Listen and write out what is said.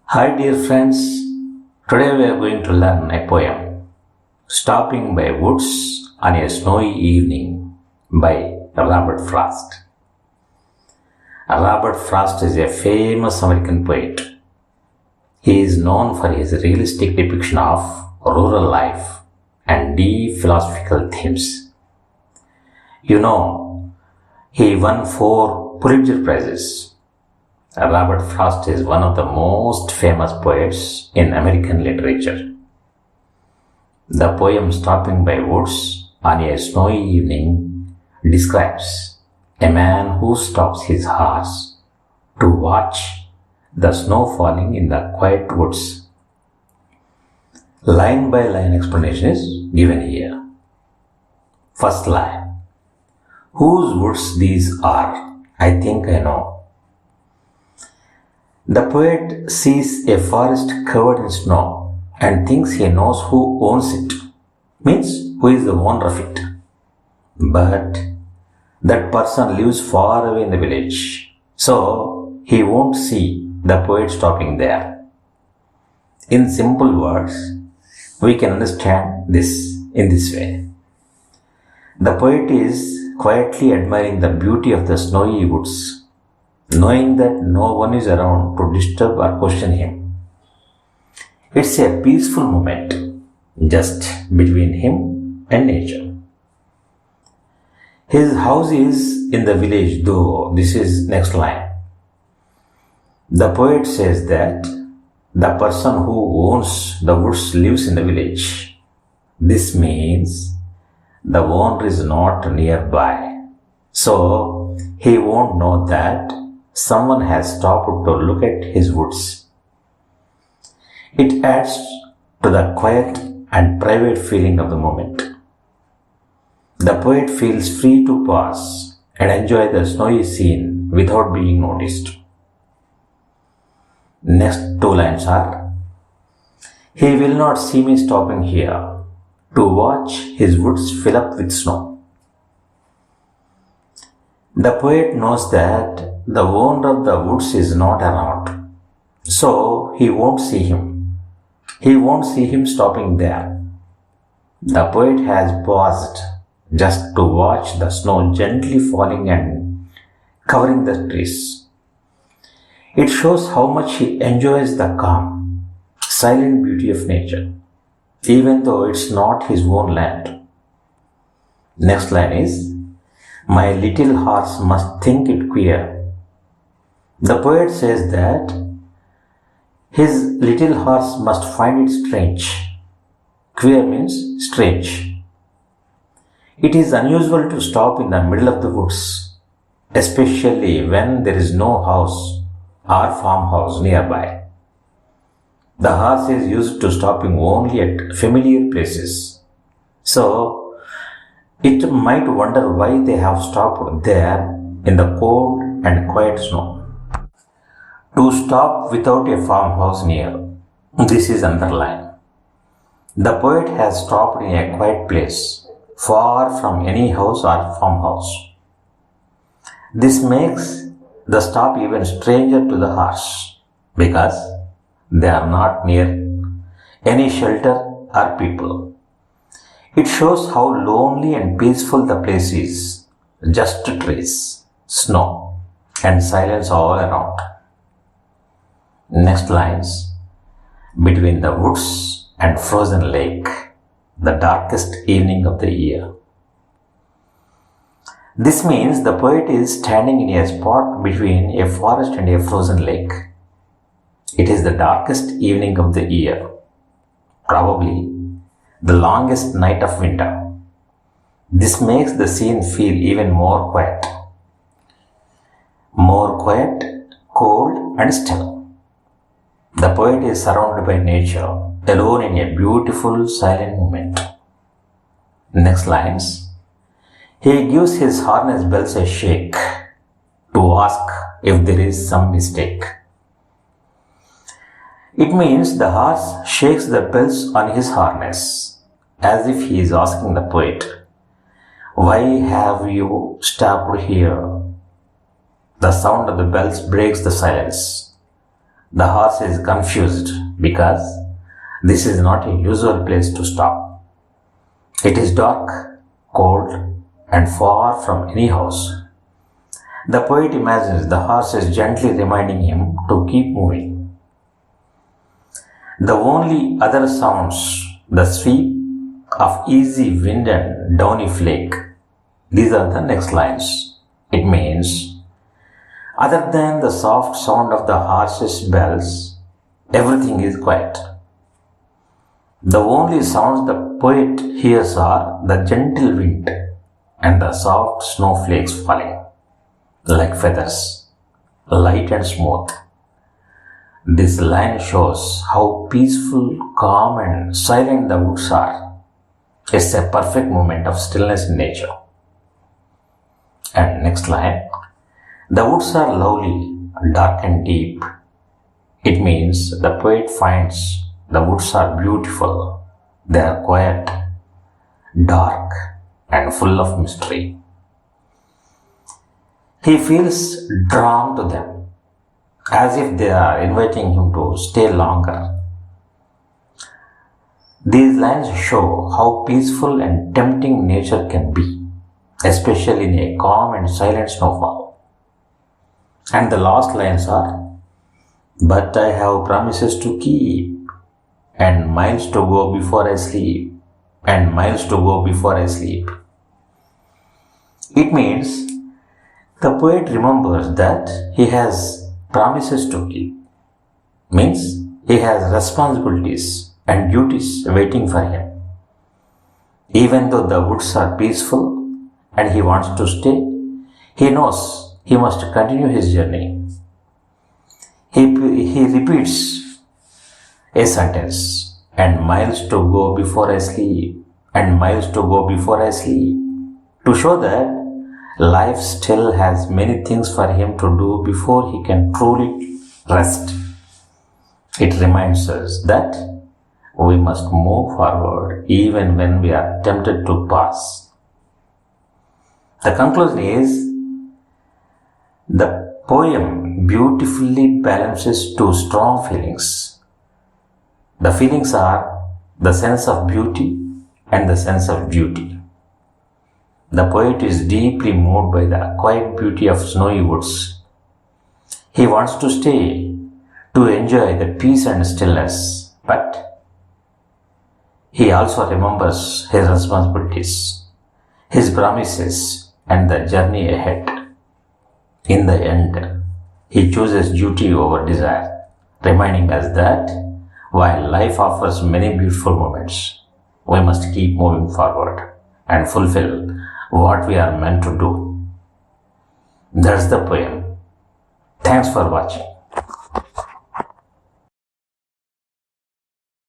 Hi dear friends, today we are going to learn a poem, Stopping by Woods on a Snowy Evening by Robert Frost. Robert Frost is a famous American poet. He is known for his realistic depiction of rural life and deep philosophical themes. He won 4 Pulitzer Prizes. Robert Frost is one of the most famous poets in American literature. The poem Stopping by Woods on a Snowy Evening describes a man who stops his horse to watch the snow falling in the quiet woods. Line by line explanation is given here. First line. Whose woods these are? I think I know. The poet sees a forest covered in snow and thinks he knows who owns it, means who is the owner of it. But that person lives far away in the village, so he won't see the poet stopping there. In simple words, we can understand this in this way. The poet is quietly admiring the beauty of the snowy woods, knowing that no one is around to disturb or question him. It's a peaceful moment, just between him and nature. His house is in the village, though. This is next line. The poet says that the person who owns the woods lives in the village. This means the owner is not nearby, so he won't know that someone has stopped to look at his woods. It adds to the quiet and private feeling of the moment. The poet feels free to pause and enjoy the snowy scene without being noticed. Next 2 lines are, he will not see me stopping here to watch his woods fill up with snow. The poet knows that the owner of the woods is not around, so he won't see him. He won't see him stopping there. The poet has paused just to watch the snow gently falling and covering the trees. It shows how much he enjoys the calm, silent beauty of nature, even though it's not his own land. Next line is, my little horse must think it queer. The poet says that his little horse must find it strange. Queer means strange. It is unusual to stop in the middle of the woods, especially when there is no house or farmhouse nearby. The horse is used to stopping only at familiar places, so it might wonder why they have stopped there in the cold and quiet snow. To stop without a farmhouse near. This is another line. The poet has stopped in a quiet place, far from any house or farmhouse. This makes the stop even stranger to the horse, because they are not near any shelter or people. It shows how lonely and peaceful the place is. Just trees, snow, and silence all around. Next lines. Between the woods and frozen lake, the darkest evening of the year. This means the poet is standing in a spot between a forest and a frozen lake. It is the darkest evening of the year, probably the longest night of winter. This makes the scene feel even more quiet. More quiet, cold, and still. The poet is surrounded by nature, alone in a beautiful, silent moment. Next lines. He gives his harness bells a shake to ask if there is some mistake. It means the horse shakes the bells on his harness, as if he is asking the poet, why have you stopped here? The sound of the bells breaks the silence. The horse is confused because this is not a usual place to stop. It is dark, cold, and far from any house. The poet imagines the horse is gently reminding him to keep moving. The only other sounds the sweep of easy wind and downy flake. These are the next lines. It means, other than the soft sound of the horse's bells, everything is quiet. The only sounds the poet hears are the gentle wind and the soft snowflakes falling, like feathers, light and smooth. This line shows how peaceful, calm and silent the woods are. It's a perfect moment of stillness in nature. And next line, the woods are lovely, dark and deep. It means the poet finds the woods are beautiful. They are quiet, dark and full of mystery. He feels drawn to them, as if they are inviting him to stay longer. These lines show how peaceful and tempting nature can be, especially in a calm and silent snowfall. And the last lines are, but I have promises to keep, and miles to go before I sleep, and miles to go before I sleep. It means the poet remembers that he has promises to keep. Means he has responsibilities and duties waiting for him. Even though the woods are peaceful and he wants to stay, he knows he must continue his journey. He repeats a sentence, and miles to go before I sleep, and miles to go before I sleep, to show that life still has many things for him to do before he can truly rest. It reminds us that we must move forward even when we are tempted to pause. The conclusion is, the poem beautifully balances two strong feelings. The feelings are the sense of beauty and the sense of duty. The poet is deeply moved by the quiet beauty of snowy woods. He wants to stay, to enjoy the peace and stillness, but he also remembers his responsibilities, his promises, and the journey ahead. In the end, he chooses duty over desire, reminding us that while life offers many beautiful moments, we must keep moving forward and fulfill what we are meant to do. That's the poem. Thanks for watching.